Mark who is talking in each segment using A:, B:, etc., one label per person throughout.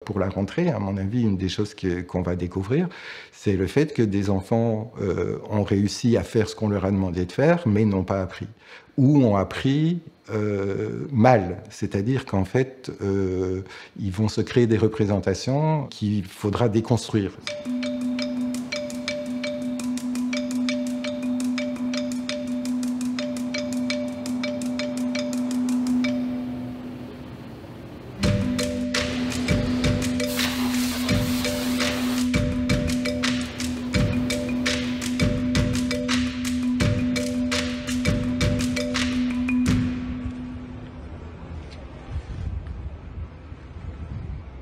A: pour la rentrée, à mon avis, une des choses qu'on va découvrir, c'est le fait que des enfants ont réussi à faire ce qu'on leur a demandé de faire, mais n'ont pas appris. Ou ont appris mal, c'est-à-dire qu'en fait, ils vont se créer des représentations qu'il faudra déconstruire.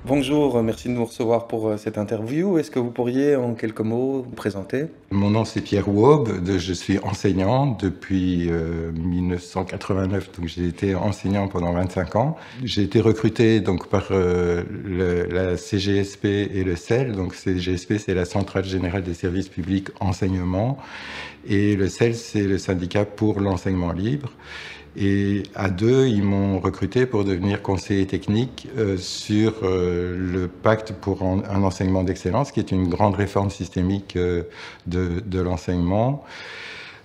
B: Bonjour, merci de nous recevoir pour cette interview. Est-ce que vous pourriez en quelques mots vous présenter?
A: Mon nom c'est Pierre Waube, je suis enseignant depuis 1989, donc j'ai été enseignant pendant 25 ans. J'ai été recruté donc par la CGSP et le CEL, donc CGSP c'est la Centrale Générale des Services Publics Enseignement et le CEL c'est le syndicat pour l'enseignement libre. Et à deux, ils m'ont recruté pour devenir conseiller technique sur le pacte pour un enseignement d'excellence, qui est une grande réforme systémique de l'enseignement,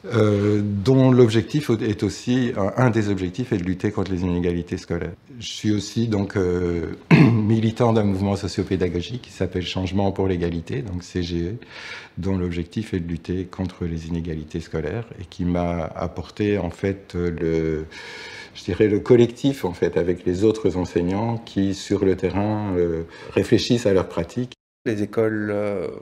A: dont l'objectif est aussi, un des objectifs est de lutter contre les inégalités scolaires. Je suis aussi donc militant d'un mouvement socio-pédagogique qui s'appelle Changement pour l'égalité, donc CGE, dont l'objectif est de lutter contre les inégalités scolaires et qui m'a apporté en fait je dirais le collectif en fait avec les autres enseignants qui sur le terrain réfléchissent à leurs pratiques.
B: Les écoles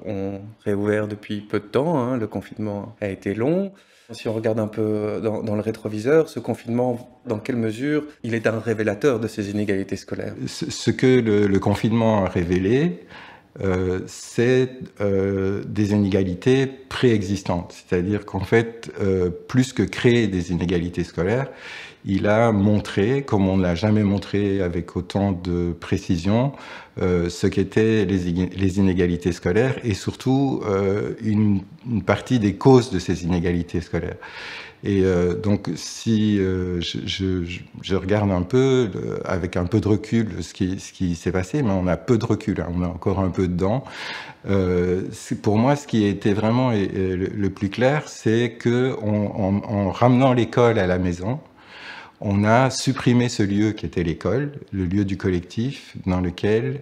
B: ont réouvert depuis peu de temps, hein. Le confinement a été long. Si on regarde un peu dans le rétroviseur, ce confinement, dans quelle mesure il est un révélateur de ces inégalités scolaires?
A: Ce que le confinement a révélé, c'est des inégalités préexistantes. C'est-à-dire qu'en fait, plus que créer des inégalités scolaires, il a montré, comme on ne l'a jamais montré avec autant de précision, ce qu'étaient les inégalités scolaires et surtout une partie des causes de ces inégalités scolaires. Et donc si je regarde un peu, avec un peu de recul, ce qui s'est passé, mais on a peu de recul, hein, on a encore un peu dedans. Pour moi, ce qui était vraiment le plus clair, c'est que en ramenant l'école à la maison, on a supprimé ce lieu qui était l'école, le lieu du collectif dans lequel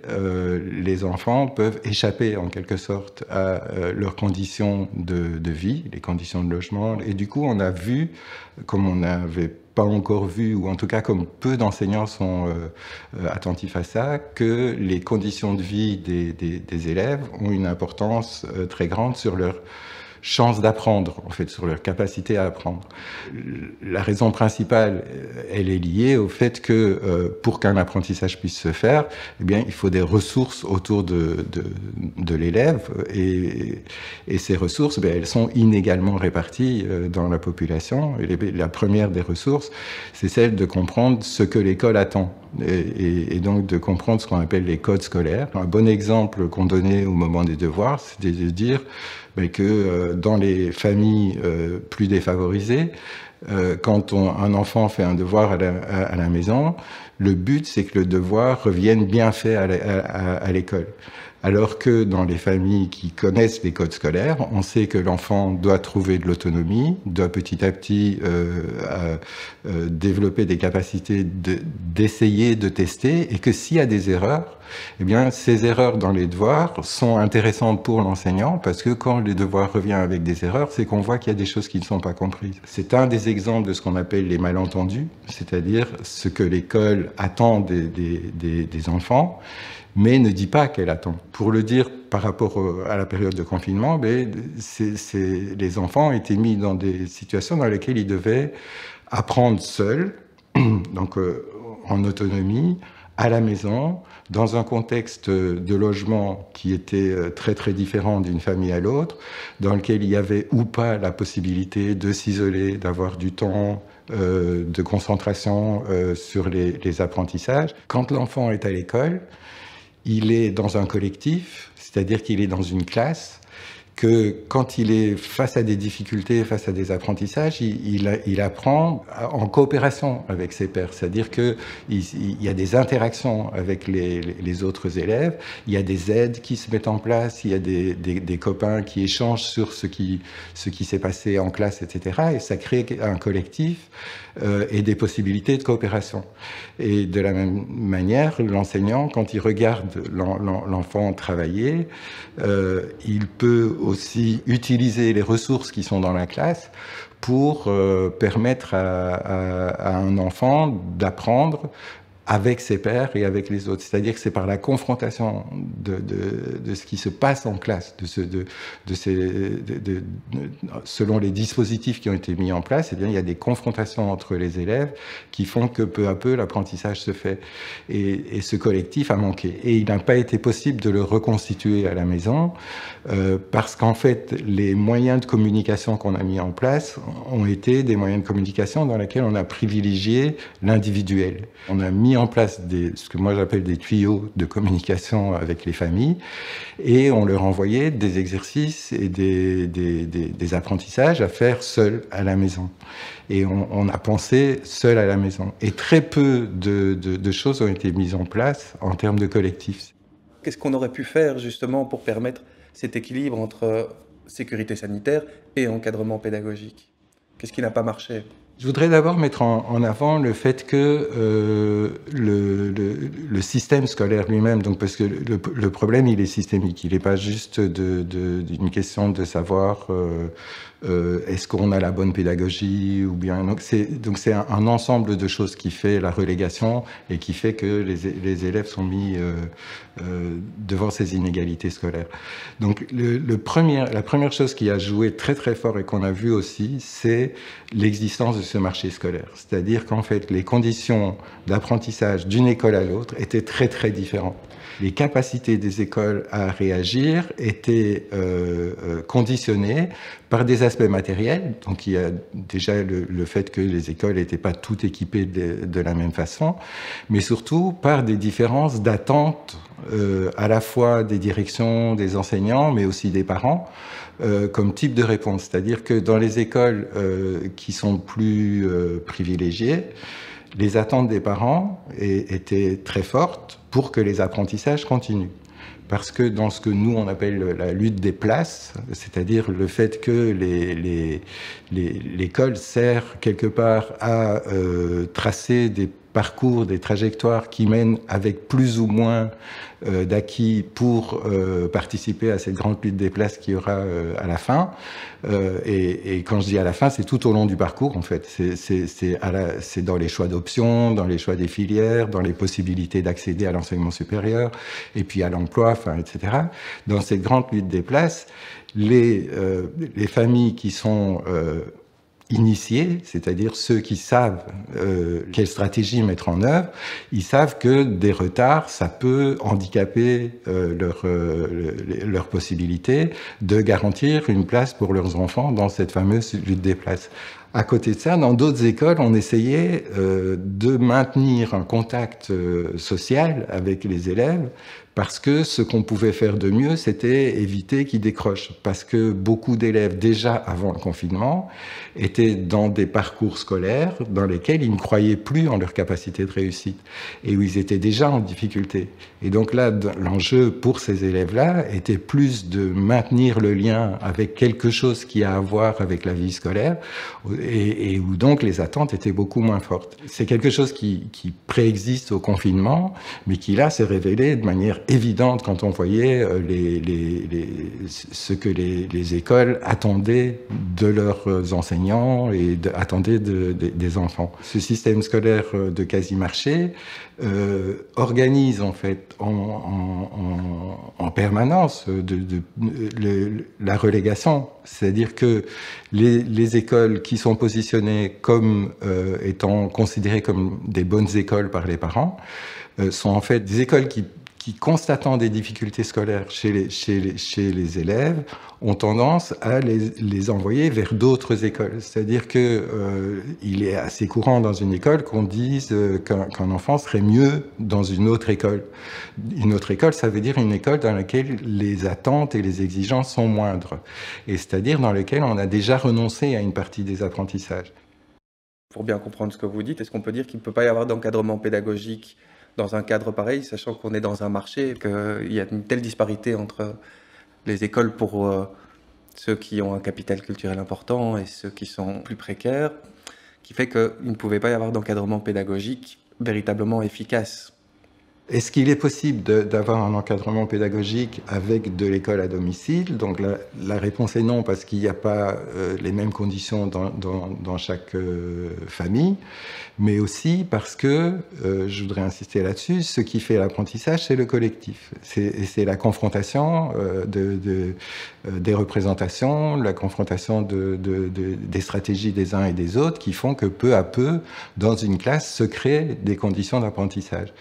A: les enfants peuvent échapper en quelque sorte à leurs conditions de vie, les conditions de logement. Et du coup, on a vu, comme on n'avait pas encore vu, ou en tout cas comme peu d'enseignants sont attentifs à ça, que les conditions de vie des élèves ont une importance très grande sur leur chance d'apprendre, en fait, sur leur capacité à apprendre. La raison principale, elle est liée au fait que pour qu'un apprentissage puisse se faire, eh bien, il faut des ressources autour de l'élève et ces ressources, ben, elles sont inégalement réparties dans la population. Et la première des ressources, c'est celle de comprendre ce que l'école attend. Et donc de comprendre ce qu'on appelle les codes scolaires. Un bon exemple qu'on donnait au moment des devoirs, c'était de dire que dans les familles plus défavorisées, quand un enfant fait un devoir à la maison, le but c'est que le devoir revienne bien fait à l'école. Alors que dans les familles qui connaissent les codes scolaires, on sait que l'enfant doit trouver de l'autonomie, doit petit à petit développer des capacités d'essayer, de tester, et que s'il y a des erreurs, eh bien, ces erreurs dans les devoirs sont intéressantes pour l'enseignant, parce que quand le devoir revient avec des erreurs, c'est qu'on voit qu'il y a des choses qui ne sont pas comprises. C'est un des exemples de ce qu'on appelle les malentendus, c'est-à-dire ce que l'école attend des enfants, mais ne dit pas qu'elle attend. Pour le dire par rapport à la période de confinement, les enfants étaient mis dans des situations dans lesquelles ils devaient apprendre seuls, donc en autonomie, à la maison, dans un contexte de logement qui était très très différent d'une famille à l'autre, dans lequel il y avait ou pas la possibilité de s'isoler, d'avoir du temps de concentration sur les apprentissages. Quand l'enfant est à l'école, il est dans un collectif, c'est-à-dire qu'il est dans une classe que quand il est face à des difficultés, face à des apprentissages, il apprend en coopération avec ses pairs. C'est-à-dire qu'il y a des interactions avec les autres élèves, il y a des aides qui se mettent en place, il y a des copains qui échangent sur ce qui s'est passé en classe, etc. Et ça crée un collectif et des possibilités de coopération. Et de la même manière, l'enseignant, quand il regarde l'enfant travailler, il peut aussi utiliser les ressources qui sont dans la classe pour permettre à un enfant d'apprendre avec ses pairs et avec les autres. C'est-à-dire que c'est par la confrontation de ce qui se passe en classe, selon les dispositifs qui ont été mis en place, eh bien, il y a des confrontations entre les élèves qui font que peu à peu l'apprentissage se fait. Et ce collectif a manqué. Et il n'a pas été possible de le reconstituer à la maison parce qu'en fait, les moyens de communication qu'on a mis en place ont été des moyens de communication dans lesquels on a privilégié l'individuel. On a mis en place ce que moi j'appelle des tuyaux de communication avec les familles et on leur envoyait des exercices et des apprentissages à faire seul à la maison. Et on a pensé seul à la maison. Et très peu de choses ont été mises en place en termes de collectif.
B: Qu'est-ce qu'on aurait pu faire justement pour permettre cet équilibre entre sécurité sanitaire et encadrement pédagogique? Qu'est-ce qui n'a pas marché?
A: Je voudrais d'abord mettre en avant le fait que le système scolaire lui-même, donc parce que le problème il est systémique, il n'est pas juste d'une question de savoir est-ce qu'on a la bonne pédagogie ou bien donc c'est un ensemble de choses qui fait la relégation et qui fait que les élèves sont mis devant ces inégalités scolaires. Donc la première chose qui a joué très très fort et qu'on a vu aussi, c'est l'existence de ce marché scolaire. C'est-à-dire qu'en fait, les conditions d'apprentissage d'une école à l'autre étaient très très différentes. Les capacités des écoles à réagir étaient conditionnées par des aspects matériels. Donc il y a déjà le fait que les écoles n'étaient pas toutes équipées de la même façon, mais surtout par des différences d'attente à la fois des directions, des enseignants, mais aussi des parents, comme type de réponse. C'est-à-dire que dans les écoles qui sont plus privilégiées, les attentes des parents étaient très fortes pour que les apprentissages continuent. Parce que dans ce que nous, on appelle la lutte des places, c'est-à-dire le fait que l'école sert quelque part à tracer des parcours, des trajectoires qui mènent avec plus ou moins d'acquis pour participer à cette grande lutte des places qu'il y aura à la fin. Et quand je dis à la fin, c'est tout au long du parcours, en fait. C'est dans les choix d'options, dans les choix des filières, dans les possibilités d'accéder à l'enseignement supérieur, et puis à l'emploi, enfin, etc. Dans cette grande lutte des places, les familles qui sont initiés, c'est-à-dire ceux qui savent quelle stratégie mettre en œuvre, ils savent que des retards, ça peut handicaper leur possibilité de garantir une place pour leurs enfants dans cette fameuse lutte des places. À côté de ça, dans d'autres écoles, on essayait de maintenir un contact social avec les élèves parce que ce qu'on pouvait faire de mieux, c'était éviter qu'ils décrochent. Parce que beaucoup d'élèves, déjà avant le confinement, étaient dans des parcours scolaires dans lesquels ils ne croyaient plus en leur capacité de réussite et où ils étaient déjà en difficulté. Et donc là, l'enjeu pour ces élèves-là était plus de maintenir le lien avec quelque chose qui a à voir avec la vie scolaire et où donc les attentes étaient beaucoup moins fortes. C'est quelque chose qui préexiste au confinement, mais qui là s'est révélé de manière évidente quand on voyait ce que les écoles attendaient de leurs enseignants et attendaient des enfants. Ce système scolaire de quasi-marché organise en fait en permanence la relégation. C'est-à-dire que les écoles qui sont positionnées comme étant considérées comme des bonnes écoles par les parents sont en fait des écoles qui qui, constatant des difficultés scolaires chez les élèves, ont tendance à les envoyer vers d'autres écoles. C'est-à-dire qu'il est assez courant dans une école qu'on dise qu'un enfant serait mieux dans une autre école. Une autre école, ça veut dire une école dans laquelle les attentes et les exigences sont moindres, et c'est-à-dire dans laquelle on a déjà renoncé à une partie des apprentissages.
B: Pour bien comprendre ce que vous dites, est-ce qu'on peut dire qu'il ne peut pas y avoir d'encadrement pédagogique dans un cadre pareil, sachant qu'on est dans un marché, qu'il y a une telle disparité entre les écoles pour ceux qui ont un capital culturel important et ceux qui sont plus précaires, qui fait qu'il ne pouvait pas y avoir d'encadrement pédagogique véritablement efficace?
A: Est-ce qu'il est possible d'avoir un encadrement pédagogique avec de l'école à domicile? Donc la réponse est non, parce qu'il n'y a pas les mêmes conditions dans chaque famille, mais aussi parce que, je voudrais insister là-dessus, ce qui fait l'apprentissage, c'est le collectif. C'est la confrontation des représentations, la confrontation des stratégies des uns et des autres qui font que peu à peu, dans une classe, se créent des conditions d'apprentissage.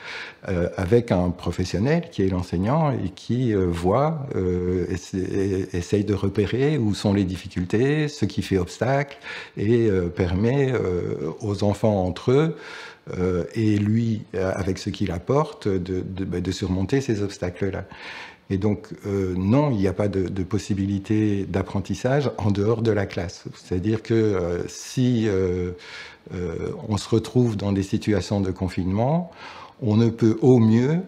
A: Avec un professionnel qui est l'enseignant et qui voit, essaye de repérer où sont les difficultés, ce qui fait obstacle, et permet aux enfants entre eux, et lui, avec ce qu'il apporte, de surmonter ces obstacles-là. Et donc, non, il n'y a pas de possibilité d'apprentissage en dehors de la classe. C'est-à-dire que si on se retrouve dans des situations de confinement, on ne peut au mieux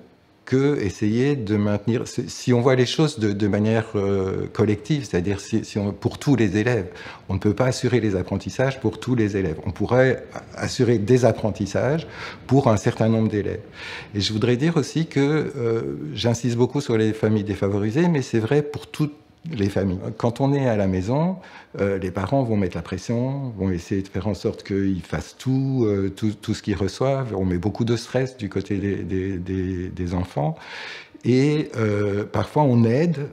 A: que essayer de maintenir, si on voit les choses de manière collective, c'est-à-dire pour tous les élèves, on ne peut pas assurer les apprentissages pour tous les élèves. On pourrait assurer des apprentissages pour un certain nombre d'élèves. Et je voudrais dire aussi que j'insiste beaucoup sur les familles défavorisées, mais c'est vrai pour toutes les familles. Quand on est à la maison, les parents vont mettre la pression, vont essayer de faire en sorte qu'ils fassent tout ce qu'ils reçoivent. On met beaucoup de stress du côté des enfants. Et parfois, on aide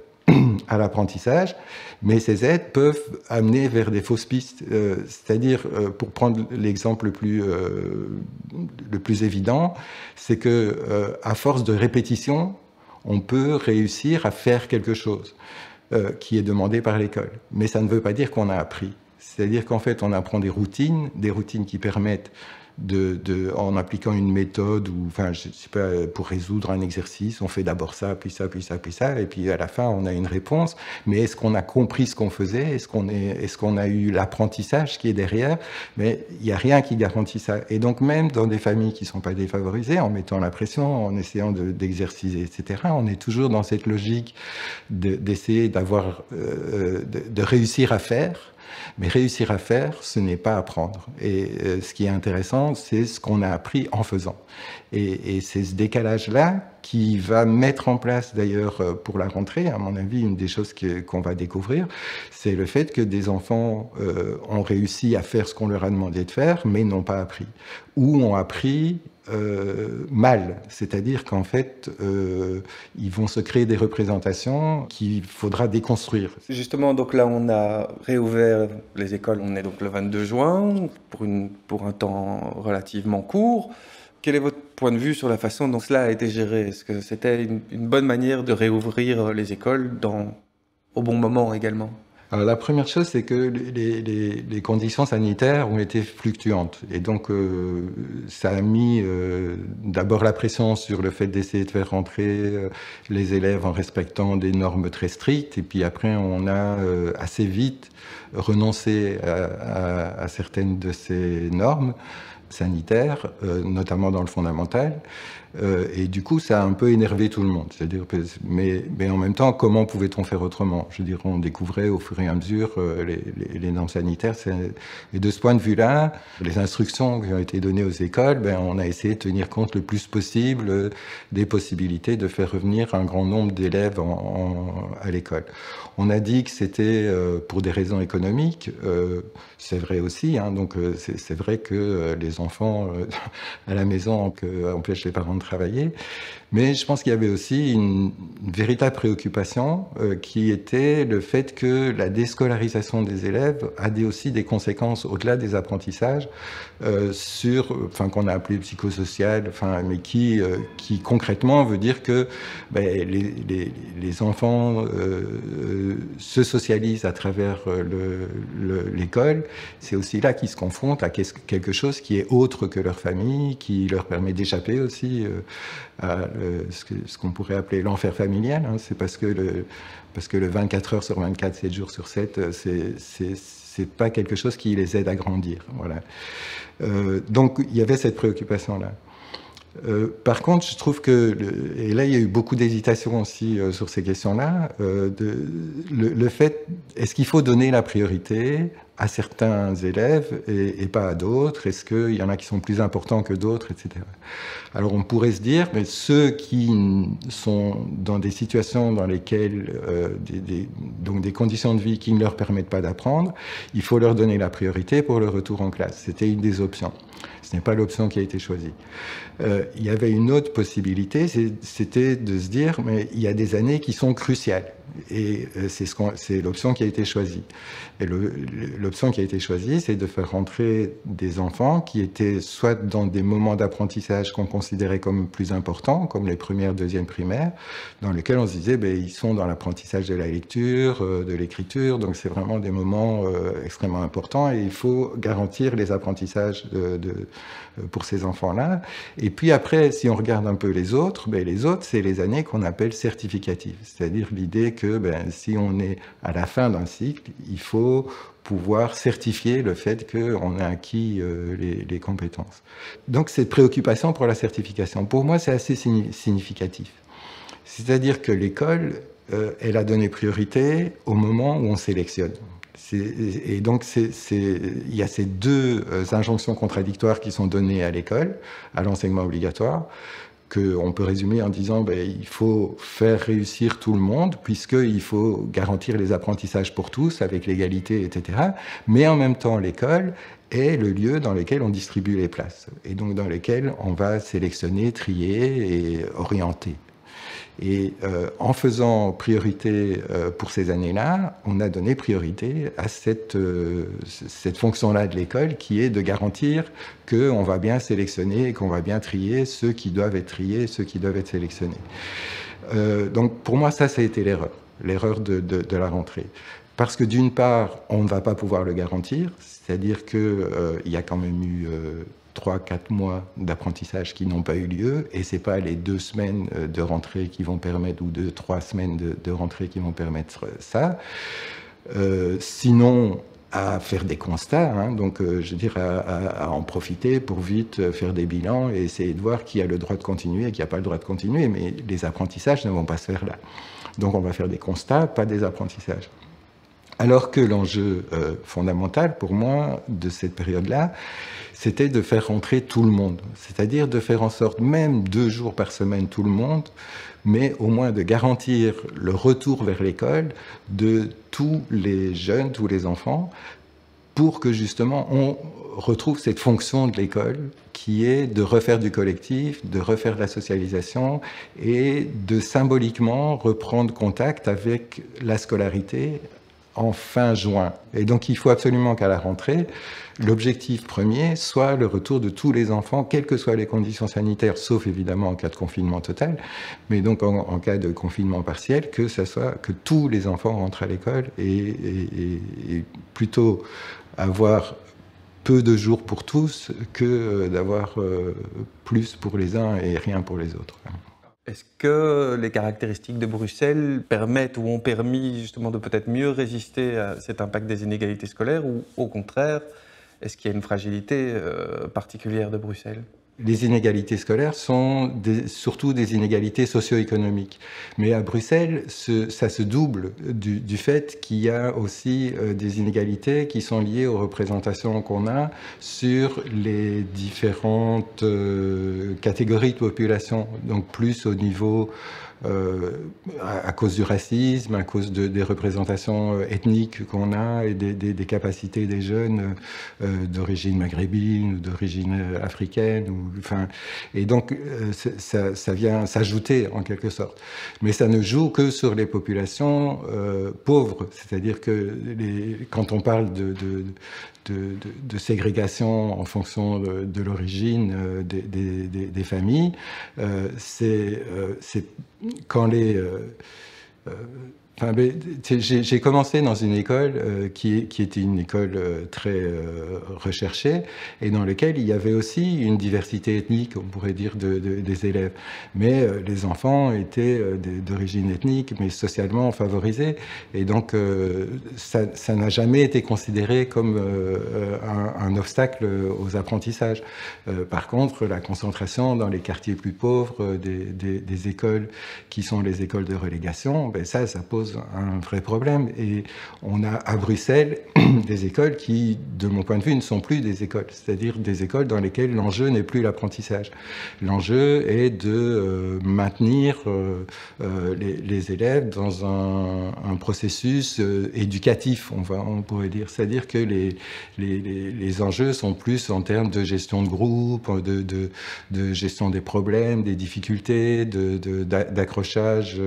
A: à l'apprentissage, mais ces aides peuvent amener vers des fausses pistes. C'est-à-dire, pour prendre l'exemple le plus évident, c'est que à force de répétition, on peut réussir à faire quelque chose qui est demandé par l'école. Mais ça ne veut pas dire qu'on a appris. C'est-à-dire qu'en fait, on apprend des routines qui permettent en appliquant une méthode, ou enfin, je sais pas, pour résoudre un exercice, on fait d'abord ça, puis ça, puis ça, puis ça, et puis à la fin, on a une réponse. Mais est-ce qu'on a compris ce qu'on faisait? Est-ce qu'on a eu l'apprentissage qui est derrière? Mais il n'y a rien qui garantit ça. Et donc, même dans des familles qui ne sont pas défavorisées, en mettant la pression, en essayant d'exerciser, etc., on est toujours dans cette logique d'essayer de réussir à faire. Mais réussir à faire, ce n'est pas apprendre. Et ce qui est intéressant, c'est ce qu'on a appris en faisant. Et c'est ce décalage-là qui va mettre en place, d'ailleurs, pour la rentrée, à mon avis, une des choses qu'on va découvrir, c'est le fait que des enfants ont réussi à faire ce qu'on leur a demandé de faire, mais n'ont pas appris. Ou ont appris mal, c'est-à-dire qu'en fait, ils vont se créer des représentations qu'il faudra déconstruire.
B: Justement, donc là, on a réouvert les écoles, on est donc le 22 juin, pour un temps relativement court. Quel est votre point de vue sur la façon dont cela a été géré? Est-ce que c'était une bonne manière de réouvrir les écoles au bon moment également?
A: Alors, la première chose, c'est que les conditions sanitaires ont été fluctuantes. Et donc, ça a mis d'abord la pression sur le fait d'essayer de faire rentrer les élèves en respectant des normes très strictes. Et puis après, on a assez vite renoncé à certaines de ces normes sanitaires, notamment dans le fondamental. Et du coup, ça a un peu énervé tout le monde. C'est-à-dire, mais en même temps, comment pouvait-on faire autrement? Je veux dire, on découvrait au fur et à mesure les normes sanitaires. Et de ce point de vue-là, les instructions qui ont été données aux écoles, on a essayé de tenir compte le plus possible des possibilités de faire revenir un grand nombre d'élèves à l'école. On a dit que c'était pour des raisons économiques. C'est vrai aussi. Hein, donc, c'est vrai que les enfants à la maison empêchent les parents de travailler. Mais je pense qu'il y avait aussi une véritable préoccupation qui était le fait que la déscolarisation des élèves a aussi des conséquences au-delà des apprentissages qu'on a appelé psychosocial, mais qui concrètement veut dire que les enfants se socialisent à travers l'école. C'est aussi là qu'ils se confrontent à quelque chose qui est autre que leur famille, qui leur permet d'échapper aussi à ce qu'on pourrait appeler l'enfer familial. Hein. C'est parce que le 24 heures sur 24, 7 jours sur 7, c'est pas quelque chose qui les aide à grandir. Voilà. Donc il y avait cette préoccupation-là. Par contre, je trouve que, et là il y a eu beaucoup d'hésitation aussi sur ces questions-là, le fait, est-ce qu'il faut donner la priorité à certains élèves et pas à d'autres? Est-ce qu'il y en a qui sont plus importants que d'autres, etc. Alors on pourrait se dire, mais ceux qui sont dans des situations dans lesquelles, donc des conditions de vie qui ne leur permettent pas d'apprendre, il faut leur donner la priorité pour le retour en classe. C'était une des options. Ce n'est pas l'option qui a été choisie. Il y avait une autre possibilité, c'était de se dire, mais il y a des années qui sont cruciales. Et c'est l'option qui a été choisie. Et l'option qui a été choisie, c'est de faire rentrer des enfants qui étaient soit dans des moments d'apprentissage qu'on considérait comme plus importants, comme les premières, deuxièmes primaires, dans lesquels on se disait, ils sont dans l'apprentissage de la lecture, de l'écriture, donc c'est vraiment des moments extrêmement importants et il faut garantir les apprentissages pour ces enfants-là. Et puis après, si on regarde un peu les autres, c'est les années qu'on appelle certificatives, c'est-à-dire l'idée que si on est à la fin d'un cycle, il faut pouvoir certifier le fait qu'on a acquis les compétences. Donc cette préoccupation pour la certification, pour moi, c'est assez significatif. C'est-à-dire que l'école, elle a donné priorité au moment où on sélectionne. Et donc, il y a ces deux injonctions contradictoires qui sont données à l'école, à l'enseignement obligatoire, qu'on peut résumer en disant il faut faire réussir tout le monde, puisqu'il faut garantir les apprentissages pour tous, avec l'égalité, etc. Mais en même temps, l'école est le lieu dans lequel on distribue les places, et donc dans lequel on va sélectionner, trier et orienter. Et en faisant priorité pour ces années-là, on a donné priorité à cette fonction-là de l'école qui est de garantir qu'on va bien sélectionner et qu'on va bien trier ceux qui doivent être triés, ceux qui doivent être sélectionnés. Donc pour moi, ça a été l'erreur de la rentrée. Parce que d'une part, on ne va pas pouvoir le garantir, c'est-à-dire qu'il y a quand même eu 3-4 mois d'apprentissage qui n'ont pas eu lieu, et ce n'est pas les 2 semaines de rentrée qui vont permettre, ou 2-3 semaines de rentrée qui vont permettre ça. Sinon, à faire des constats, hein, donc je veux dire à en profiter pour vite faire des bilans et essayer de voir qui a le droit de continuer et qui n'a pas le droit de continuer, mais les apprentissages ne vont pas se faire là. Donc on va faire des constats, pas des apprentissages. Alors que l'enjeu fondamental pour moi de cette période-là, c'était de faire rentrer tout le monde, c'est-à-dire de faire en sorte, même 2 jours par semaine, tout le monde, mais au moins de garantir le retour vers l'école de tous les jeunes, tous les enfants, pour que justement on retrouve cette fonction de l'école qui est de refaire du collectif, de refaire de la socialisation et de symboliquement reprendre contact avec la scolarité en fin juin. Et donc il faut absolument qu'à la rentrée, l'objectif premier soit le retour de tous les enfants, quelles que soient les conditions sanitaires, sauf évidemment en cas de confinement total, mais donc en cas de confinement partiel, que tous les enfants rentrent à l'école et plutôt avoir peu de jours pour tous que d'avoir plus pour les uns et rien pour les autres.
B: Est-ce que les caractéristiques de Bruxelles permettent ou ont permis justement de peut-être mieux résister à cet impact des inégalités scolaires, ou au contraire, est-ce qu'il y a une fragilité particulière de Bruxelles ?
A: Les inégalités scolaires sont surtout des inégalités socio-économiques. Mais à Bruxelles, ça se double du fait qu'il y a aussi des inégalités qui sont liées aux représentations qu'on a sur les différentes catégories de population. Donc plus au niveau à cause du racisme, à cause des représentations ethniques qu'on a et des capacités des jeunes d'origine maghrébine ou d'origine africaine. Et donc, ça vient s'ajouter en quelque sorte. Mais ça ne joue que sur les populations pauvres. C'est-à-dire que quand on parle de ségrégation en fonction de l'origine des familles, c'est quand j'ai commencé dans une école qui était une école très recherchée et dans laquelle il y avait aussi une diversité ethnique, on pourrait dire, des élèves. Mais les enfants étaient d'origine ethnique, mais socialement favorisés. Et donc, ça n'a jamais été considéré comme un obstacle aux apprentissages. Par contre, la concentration dans les quartiers plus pauvres des écoles qui sont les écoles de relégation, ça pose un vrai problème. Et on a à Bruxelles des écoles qui, de mon point de vue, ne sont plus des écoles, c'est-à-dire des écoles dans lesquelles l'enjeu n'est plus l'apprentissage. L'enjeu est de maintenir les élèves dans un processus éducatif, on pourrait dire. C'est-à-dire que les enjeux sont plus en termes de gestion de groupe, de gestion des problèmes, des difficultés, d'accrochage,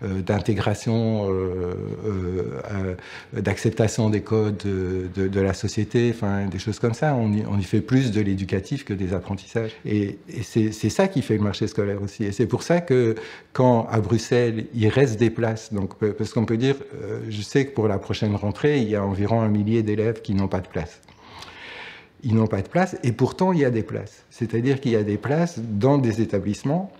A: d'intégration, d'acceptation des codes de la société, des choses comme ça. On y fait plus de l'éducatif que des apprentissages. Et c'est ça qui fait le marché scolaire aussi. Et c'est pour ça que quand à Bruxelles, il reste des places, donc, parce qu'on peut dire, je sais que pour la prochaine rentrée, il y a environ 1 millier d'élèves qui n'ont pas de place. Ils n'ont pas de place et pourtant il y a des places. C'est-à-dire qu'il y a des places dans des établissements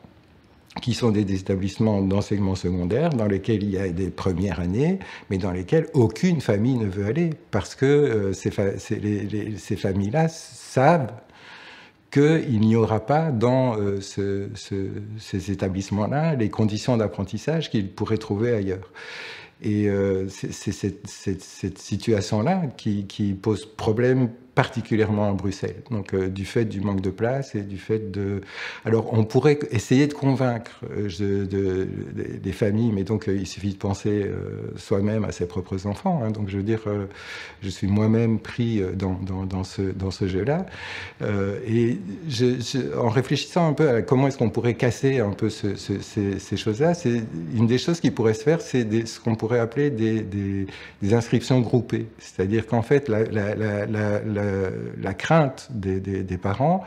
A: qui sont des établissements d'enseignement secondaire dans lesquels il y a des premières années, mais dans lesquels aucune famille ne veut aller, parce que ces familles-là savent qu'il n'y aura pas dans ces établissements-là les conditions d'apprentissage qu'ils pourraient trouver ailleurs. Et c'est cette situation-là qui pose problème particulièrement à Bruxelles, donc du fait du manque de place et du fait de... Alors on pourrait essayer de convaincre des familles, mais donc il suffit de penser soi-même à ses propres enfants, hein. Donc je veux dire, je suis moi-même pris dans ce jeu-là, et en réfléchissant un peu à comment est-ce qu'on pourrait casser un peu ces choses-là, c'est une des choses qui pourrait se faire, c'est ce qu'on pourrait appeler des inscriptions groupées, c'est-à-dire qu'en fait la crainte des parents,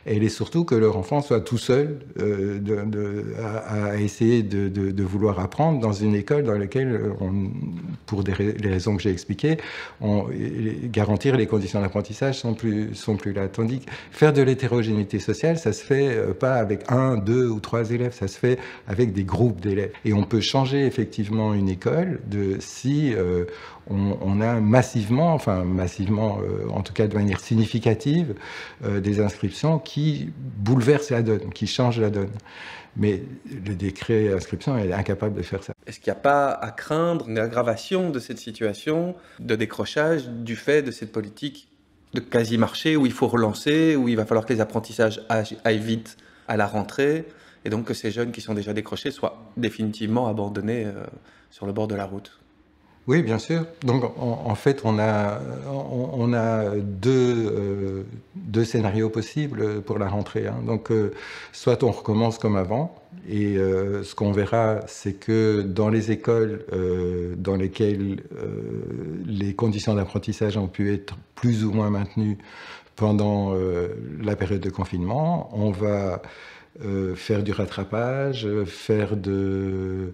A: elle est surtout que leur enfant soit tout seul à essayer de vouloir apprendre dans une école dans laquelle, pour les raisons que j'ai expliquées, garantir les conditions d'apprentissage sont plus là. Tandis que faire de l'hétérogénéité sociale, ça se fait pas avec 1, 2 ou 3 élèves, ça se fait avec des groupes d'élèves. Et on peut changer effectivement une école si on a massivement, en tout cas de manière significative, des inscriptions qui bouleversent la donne, qui changent la donne. Mais le décret inscription est incapable de faire ça.
B: Est-ce qu'il n'y a pas à craindre une aggravation de cette situation de décrochage du fait de cette politique de quasi-marché où il faut relancer, où il va falloir que les apprentissages aillent vite à la rentrée, et donc que ces jeunes qui sont déjà décrochés soient définitivement abandonnés sur le bord de la route?
A: Oui, bien sûr. Donc, en fait, on a deux scénarios possibles pour la rentrée, hein. Donc, soit on recommence comme avant, et ce qu'on verra, c'est que dans les écoles dans lesquelles les conditions d'apprentissage ont pu être plus ou moins maintenues pendant la période de confinement, on va faire du rattrapage, faire du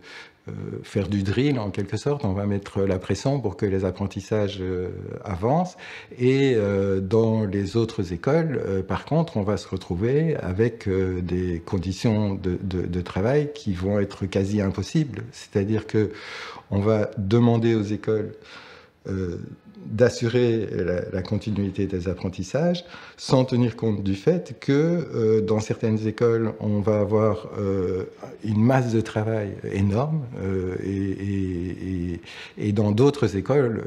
A: drill en quelque sorte. On va mettre la pression pour que les apprentissages avancent. Et dans les autres écoles, par contre, on va se retrouver avec des conditions de travail qui vont être quasi impossibles. C'est-à-dire que on va demander aux écoles d'assurer la continuité des apprentissages sans tenir compte du fait que dans certaines écoles, on va avoir une masse de travail énorme et dans d'autres écoles,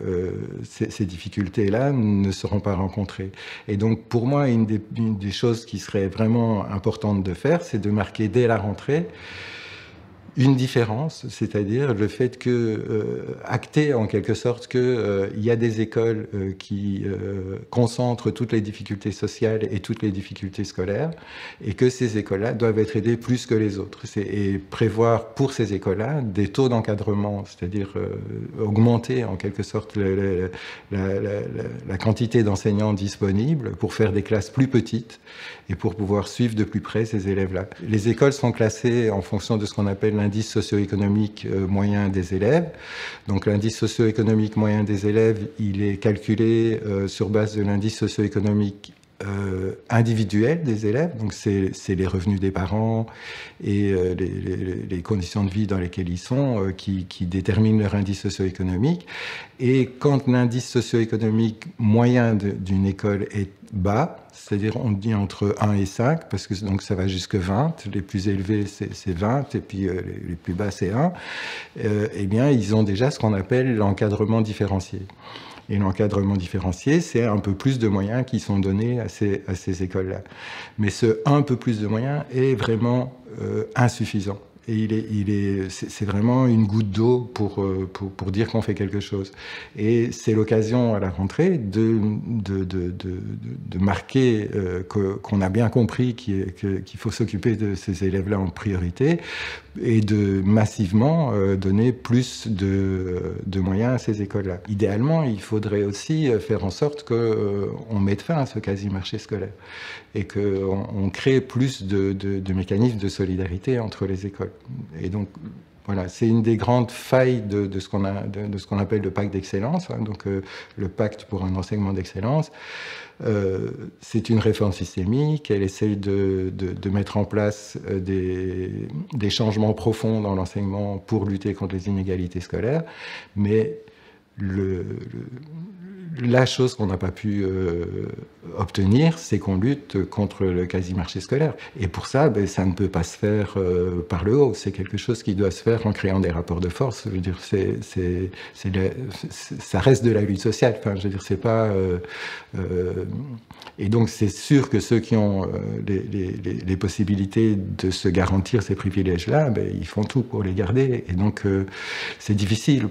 A: ces difficultés-là ne seront pas rencontrées. Et donc, pour moi, une des choses qui serait vraiment importante de faire, c'est de marquer dès la rentrée une différence, c'est-à-dire le fait que, acter en quelque sorte qu'il y a des écoles qui concentrent toutes les difficultés sociales et toutes les difficultés scolaires, et que ces écoles-là doivent être aidées plus que les autres. Et prévoir pour ces écoles-là des taux d'encadrement, c'est-à-dire augmenter en quelque sorte la quantité d'enseignants disponibles pour faire des classes plus petites et pour pouvoir suivre de plus près ces élèves-là. Les écoles sont classées en fonction de ce qu'on appelle l'indice socio-économique moyen des élèves. Donc l'indice socio-économique moyen des élèves, il est calculé sur base de l'indice socio-économique individuel des élèves, donc c'est les revenus des parents et les conditions de vie dans lesquelles ils sont qui déterminent leur indice socio-économique. Et quand l'indice socio-économique moyen d'une école est bas, c'est-à-dire on dit entre 1 et 5, parce que donc ça va jusque 20, les plus élevés c'est 20 et puis les plus bas c'est 1, eh bien ils ont déjà ce qu'on appelle l'encadrement différencié. Et l'encadrement différencié, c'est un peu plus de moyens qui sont donnés à ces écoles-là. Mais ce un peu plus de moyens est vraiment insuffisant. Et c'est vraiment une goutte d'eau pour dire qu'on fait quelque chose. Et c'est l'occasion à la rentrée de marquer qu'on a bien compris qu'il faut s'occuper de ces élèves-là en priorité et de massivement donner plus de moyens à ces écoles-là. Idéalement, il faudrait aussi faire en sorte qu'on mette fin à ce quasi-marché scolaire et qu'on crée plus de mécanismes de solidarité entre les écoles. Et donc, voilà, c'est une des grandes failles de ce qu'on appelle le pacte d'excellence, hein, donc le pacte pour un enseignement d'excellence. C'est une réforme systémique, elle essaye de mettre en place des changements profonds dans l'enseignement pour lutter contre les inégalités scolaires, mais la chose qu'on n'a pas pu obtenir, c'est qu'on lutte contre le quasi-marché scolaire. Et pour ça, ça ne peut pas se faire par le haut. C'est quelque chose qui doit se faire en créant des rapports de force. Je veux dire, ça reste de la lutte sociale. Enfin, je veux dire, c'est pas. Et donc, c'est sûr que ceux qui ont les possibilités de se garantir ces privilèges-là, ils font tout pour les garder. Et donc, c'est difficile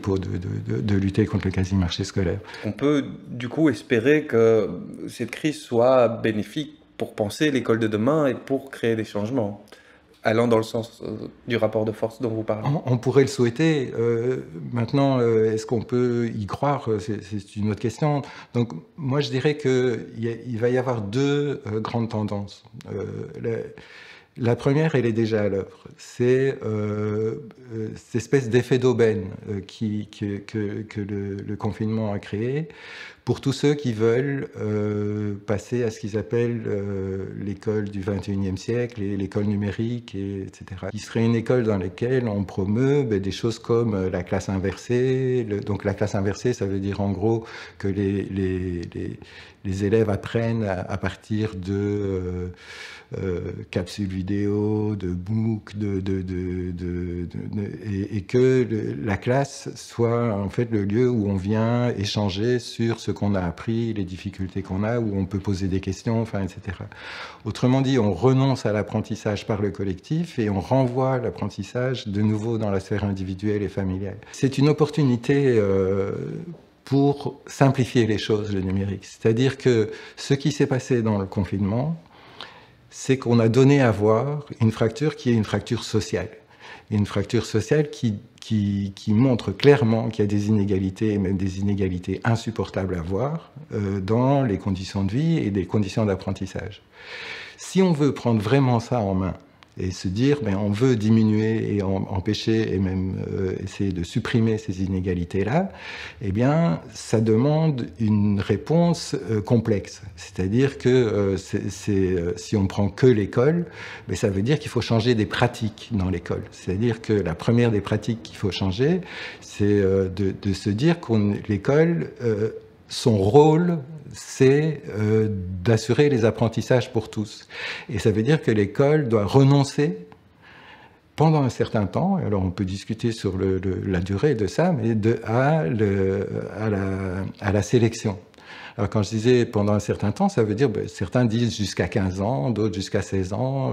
A: de lutter contre le quasi-marché scolaire.
B: On peut du coup espérer que cette crise soit bénéfique pour penser l'école de demain et pour créer des changements, allant dans le sens du rapport de force dont vous parlez.
A: On pourrait le souhaiter. Maintenant, est-ce qu'on peut y croire? C'est une autre question. Donc, moi, je dirais qu'il va y avoir deux grandes tendances. La première, elle est déjà à l'œuvre. C'est cette espèce d'effet d'aubaine que le confinement a créé pour tous ceux qui veulent passer à ce qu'ils appellent l'école du 21e siècle, l'école numérique, etc. Qui serait une école dans laquelle on promeut des choses comme la classe inversée. Donc la classe inversée, ça veut dire en gros que les élèves apprennent à partir de capsules vidéo, de MOOC, et que la classe soit en fait le lieu où on vient échanger sur ce qu'on a appris, les difficultés qu'on a, où on peut poser des questions, enfin, etc. Autrement dit, on renonce à l'apprentissage par le collectif et on renvoie l'apprentissage de nouveau dans la sphère individuelle et familiale. C'est une opportunité pour simplifier les choses, le numérique. C'est-à-dire que ce qui s'est passé dans le confinement, c'est qu'on a donné à voir une fracture qui est une fracture sociale. Une fracture sociale qui montre clairement qu'il y a des inégalités, et même des inégalités insupportables à voir, dans les conditions de vie et des conditions d'apprentissage. Si on veut prendre vraiment ça en main, et se dire, on veut diminuer et empêcher et même essayer de supprimer ces inégalités-là, eh bien, ça demande une réponse complexe. C'est-à-dire que si on prend que l'école, ça veut dire qu'il faut changer des pratiques dans l'école. C'est-à-dire que la première des pratiques qu'il faut changer, c'est de se dire que l'école, son rôle, c'est d'assurer les apprentissages pour tous. Et ça veut dire que l'école doit renoncer pendant un certain temps, alors on peut discuter sur la durée de ça, mais à la sélection. Alors quand je disais pendant un certain temps, ça veut dire, certains disent jusqu'à 15 ans, d'autres jusqu'à 16 ans.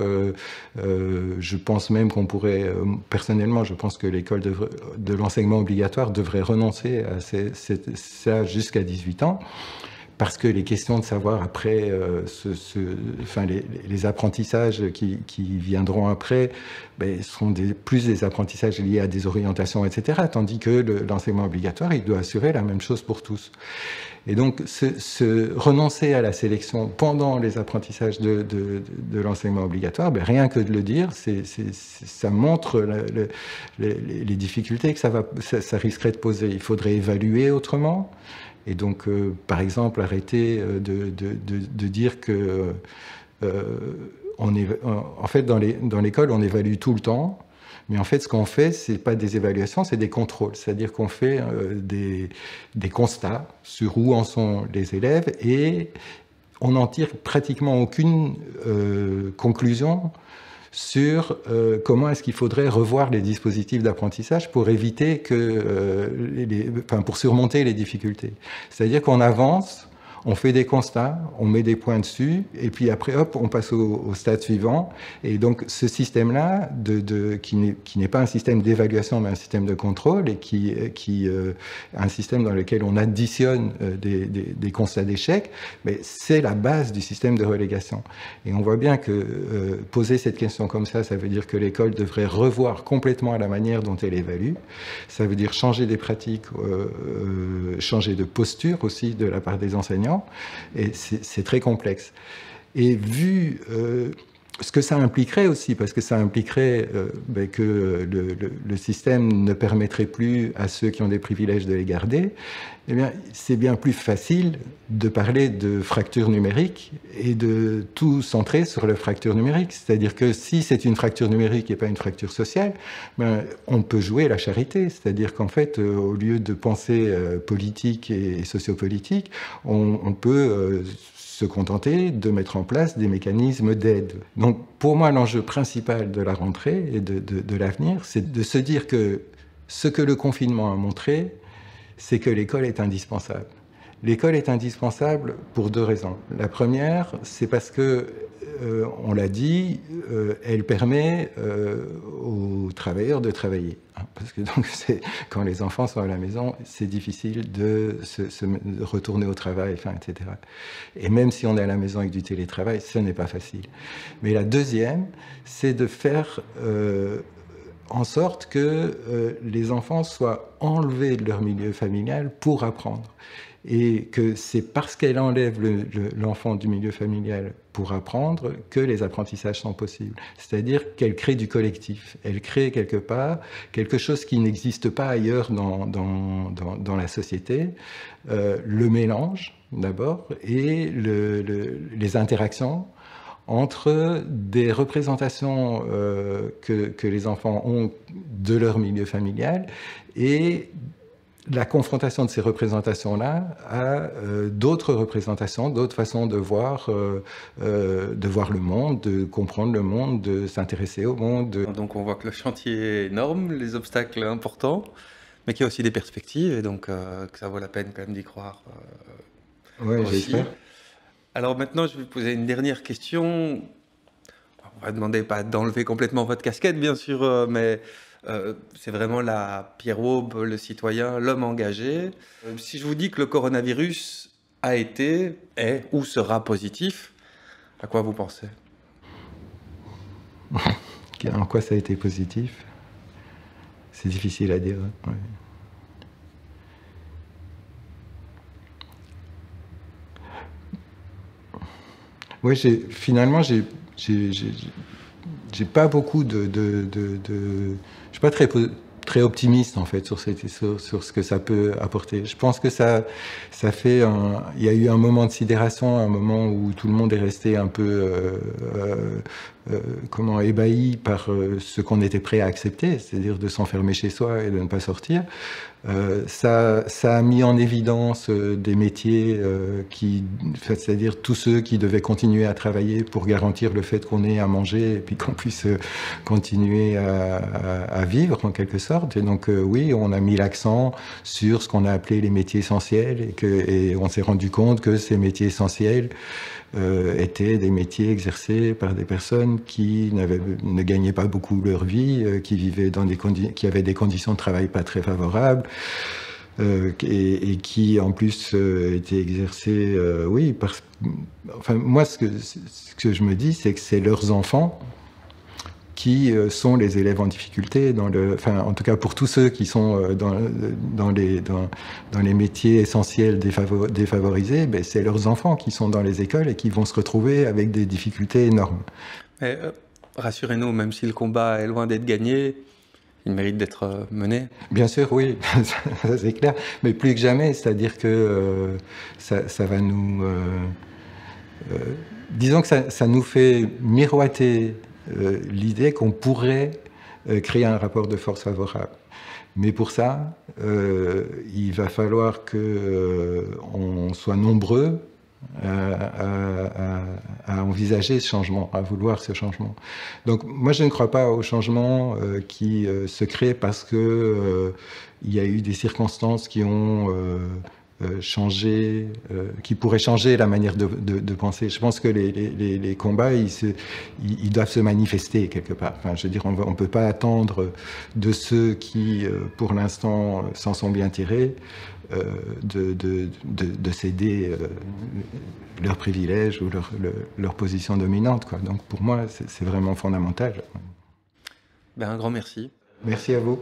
A: Je pense même qu'on pourrait, personnellement, je pense que l'école de l'enseignement obligatoire devrait renoncer à ça jusqu'à 18 ans. Parce que les questions de savoir après, enfin, les apprentissages qui viendront après, seront plus des apprentissages liés à des orientations, etc. Tandis que l'enseignement obligatoire, il doit assurer la même chose pour tous. Et donc, renoncer à la sélection pendant les apprentissages de l'enseignement obligatoire, rien que de le dire, ça montre les difficultés que ça risquerait de poser. Il faudrait évaluer autrement. Et donc, par exemple, arrêter de dire que, en fait, dans l'école, on évalue tout le temps. Mais en fait, ce qu'on fait, c'est pas des évaluations, c'est des contrôles. C'est-à-dire qu'on fait des constats sur où en sont les élèves et on n'en tire pratiquement aucune conclusion sur comment est-ce qu'il faudrait revoir les dispositifs d'apprentissage pour éviter pour surmonter les difficultés. C'est-à-dire qu'on avance, on fait des constats, on met des points dessus, et puis après, hop, on passe au stade suivant. Et donc, ce système-là, qui n'est pas un système d'évaluation, mais un système de contrôle, et un système dans lequel on additionne des constats d'échec, mais c'est la base du système de relégation. Et on voit bien que poser cette question comme ça veut dire que l'école devrait revoir complètement la manière dont elle évalue. Ça veut dire changer des pratiques, changer de posture aussi de la part des enseignants. Et c'est très complexe. Et vu ce que ça impliquerait aussi, parce que ça impliquerait que le système ne permettrait plus à ceux qui ont des privilèges de les garder, eh bien, c'est bien plus facile de parler de fracture numérique et de tout centrer sur la fracture numérique. C'est-à-dire que si c'est une fracture numérique et pas une fracture sociale, on peut jouer la charité. C'est-à-dire qu'en fait, au lieu de penser politique et sociopolitique, on peut se contenter de mettre en place des mécanismes d'aide. Donc, pour moi, l'enjeu principal de la rentrée et de l'avenir, c'est de se dire que ce que le confinement a montré, c'est que l'école est indispensable. L'école est indispensable pour deux raisons. La première, c'est parce que, on l'a dit, elle permet aux travailleurs de travailler. Parce que donc, quand les enfants sont à la maison, c'est difficile de retourner au travail, etc. Et même si on est à la maison avec du télétravail, ce n'est pas facile. Mais la deuxième, c'est de faire en sorte que les enfants soient enlevés de leur milieu familial pour apprendre. Et que c'est parce qu'elle enlève l'enfant du milieu familial pour apprendre que les apprentissages sont possibles. C'est-à-dire qu'elle crée du collectif. Elle crée quelque part quelque chose qui n'existe pas ailleurs dans la société. Le mélange, d'abord, et les interactions entre des représentations que les enfants ont de leur milieu familial et la confrontation de ces représentations-là à d'autres représentations, d'autres façons de voir le monde, de comprendre le monde, de s'intéresser au monde.
B: Donc on voit que le chantier est énorme, les obstacles importants, mais qu'il y a aussi des perspectives, et donc que ça vaut la peine quand même d'y croire.
A: Oui, j'espère.
B: Alors maintenant, je vais vous poser une dernière question. On va demander pas d'enlever complètement votre casquette, bien sûr, mais c'est vraiment la Pierre Waube, le citoyen, l'homme engagé. Si je vous dis que le coronavirus a été, est ou sera positif, à quoi vous pensez?
A: En quoi ça a été positif? C'est difficile à dire. Ouais. Oui, finalement, j'ai pas beaucoup je suis pas très optimiste en fait sur ce que ça peut apporter. Je pense que il y a eu un moment de sidération, un moment où tout le monde est resté un peu comment ébahi par ce qu'on était prêt à accepter, c'est-à-dire de s'enfermer chez soi et de ne pas sortir. Ça a mis en évidence des métiers c'est-à-dire tous ceux qui devaient continuer à travailler pour garantir le fait qu'on ait à manger et puis qu'on puisse continuer à vivre en quelque sorte. Et donc oui, on a mis l'accent sur ce qu'on a appelé les métiers essentiels et on s'est rendu compte que ces métiers essentiels étaient des métiers exercés par des personnes qui ne gagnaient pas beaucoup leur vie, qui vivaient qui avaient des conditions de travail pas très favorables, et qui en plus étaient exercés, oui, enfin moi ce que je me dis, c'est que c'est leurs enfants qui sont les élèves en difficulté, enfin, en tout cas pour tous ceux qui sont dans les métiers essentiels défavorisés, ben, c'est leurs enfants qui sont dans les écoles et qui vont se retrouver avec des difficultés énormes.
B: Mais rassurez-nous, même si le combat est loin d'être gagné, il mérite d'être mené.
A: Bien sûr, oui, ça c'est clair, mais plus que jamais, c'est-à-dire que ça va nous... disons que ça nous fait miroiter l'idée qu'on pourrait créer un rapport de force favorable. Mais pour ça, il va falloir qu'on soit nombreux à envisager ce changement, à vouloir ce changement. Donc moi, je ne crois pas au changement qui se crée parce que il y a eu des circonstances qui ont qui pourraient changer la manière de penser. Je pense que les combats, ils doivent se manifester quelque part. Enfin, je veux dire, on ne peut pas attendre de ceux qui, pour l'instant, s'en sont bien tirés, de céder leurs privilèges ou leur position dominante, quoi. Donc pour moi, c'est vraiment fondamental.
B: Ben, un grand merci.
A: Merci à vous.